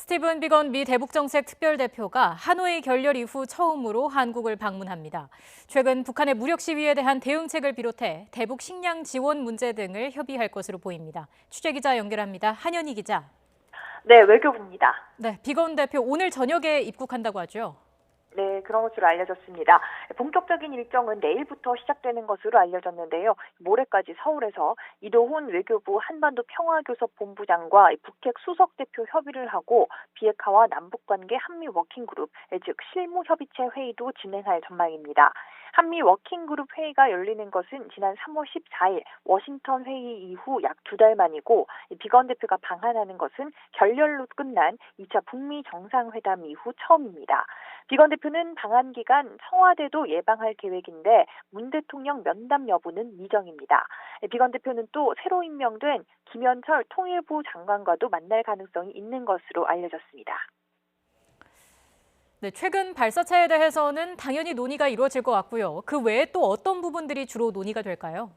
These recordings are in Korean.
스티븐 비건 미 대북정책 특별대표가 하노이 결렬 이후 처음으로 한국을 방문합니다. 최근 북한의 무력 시위에 대한 대응책을 비롯해 대북 식량 지원 문제 등을 협의할 것으로 보입니다. 취재기자 연결합니다. 한현희 기자. 네, 외교부입니다. 네, 비건 대표 오늘 저녁에 입국한다고 하죠. 네, 그런 것으로 알려졌습니다. 본격적인 일정은 내일부터 시작되는 것으로 알려졌는데요. 모레까지 서울에서 이도훈 외교부 한반도 평화교섭 본부장과 북핵 수석대표 협의를 하고 비핵화와 남북관계 한미 워킹그룹, 즉 실무협의체 회의도 진행할 전망입니다. 한미 워킹그룹 회의가 열리는 것은 지난 3월 14일 워싱턴 회의 이후 약 2달 만이고 비건 대표가 방한하는 것은 결렬로 끝난 2차 북미 정상회담 이후 처음입니다. 비건 대표는 방한 기간 청와대도 예방할 계획인데 문 대통령 면담 여부는 미정입니다. 비건 대표는 또 새로 임명된 김현철 통일부 장관과도 만날 가능성이 있는 것으로 알려졌습니다. 네, 최근 발사체에 대해서는 당연히 논의가 이루어질 것 같고요. 그 외에 또 어떤 부분들이 주로 논의가 될까요?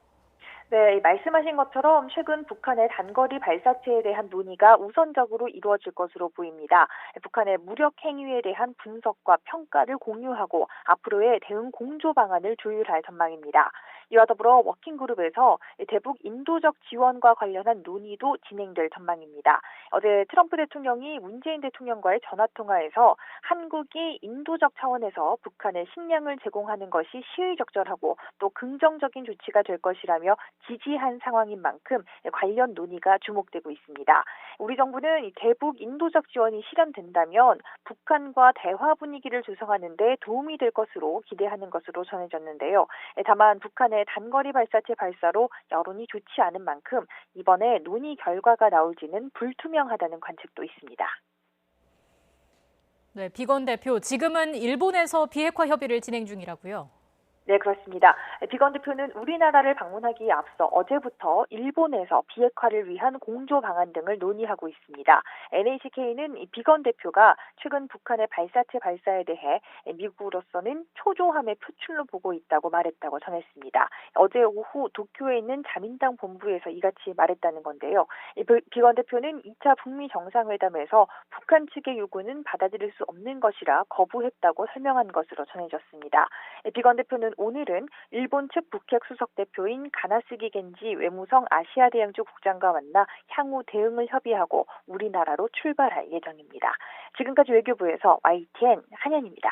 네, 말씀하신 것처럼 최근 북한의 단거리 발사체에 대한 논의가 우선적으로 이루어질 것으로 보입니다. 북한의 무력 행위에 대한 분석과 평가를 공유하고 앞으로의 대응 공조 방안을 조율할 전망입니다. 이와 더불어 워킹그룹에서 대북 인도적 지원과 관련한 논의도 진행될 전망입니다. 어제 트럼프 대통령이 문재인 대통령과의 전화통화에서 한국이 인도적 차원에서 북한에 식량을 제공하는 것이 시의적절하고 또 긍정적인 조치가 될 것이라며 지지한 상황인 만큼 관련 논의가 주목되고 있습니다. 우리 정부는 대북 인도적 지원이 실현된다면 북한과 대화 분위기를 조성하는 데 도움이 될 것으로 기대하는 것으로 전해졌는데요. 다만 북한의 단거리 발사체 발사로 여론이 좋지 않은 만큼 이번에 논의 결과가 나올지는 불투명하다는 관측도 있습니다. 네, 비건 대표, 지금은 일본에서 비핵화 협의를 진행 중이라고요. 네, 그렇습니다. 비건 대표는 우리나라를 방문하기에 앞서 어제부터 일본에서 비핵화를 위한 공조 방안 등을 논의하고 있습니다. NHK는 비건 대표가 최근 북한의 발사체 발사에 대해 미국으로서는 초조함의 표출로 보고 있다고 말했다고 전했습니다. 어제 오후 도쿄에 있는 자민당 본부에서 이같이 말했다는 건데요. 비건 대표는 2차 북미 정상회담에서 북한 측의 요구는 받아들일 수 없는 것이라 거부했다고 설명한 것으로 전해졌습니다. 비건 대표는 오늘은 일본 측 북핵 수석 대표인 가나스기 겐지 외무성 아시아 대응조 국장과 만나 향후 대응을 협의하고 우리나라로 출발할 예정입니다. 지금까지 외교부에서 YTN 한현입니다.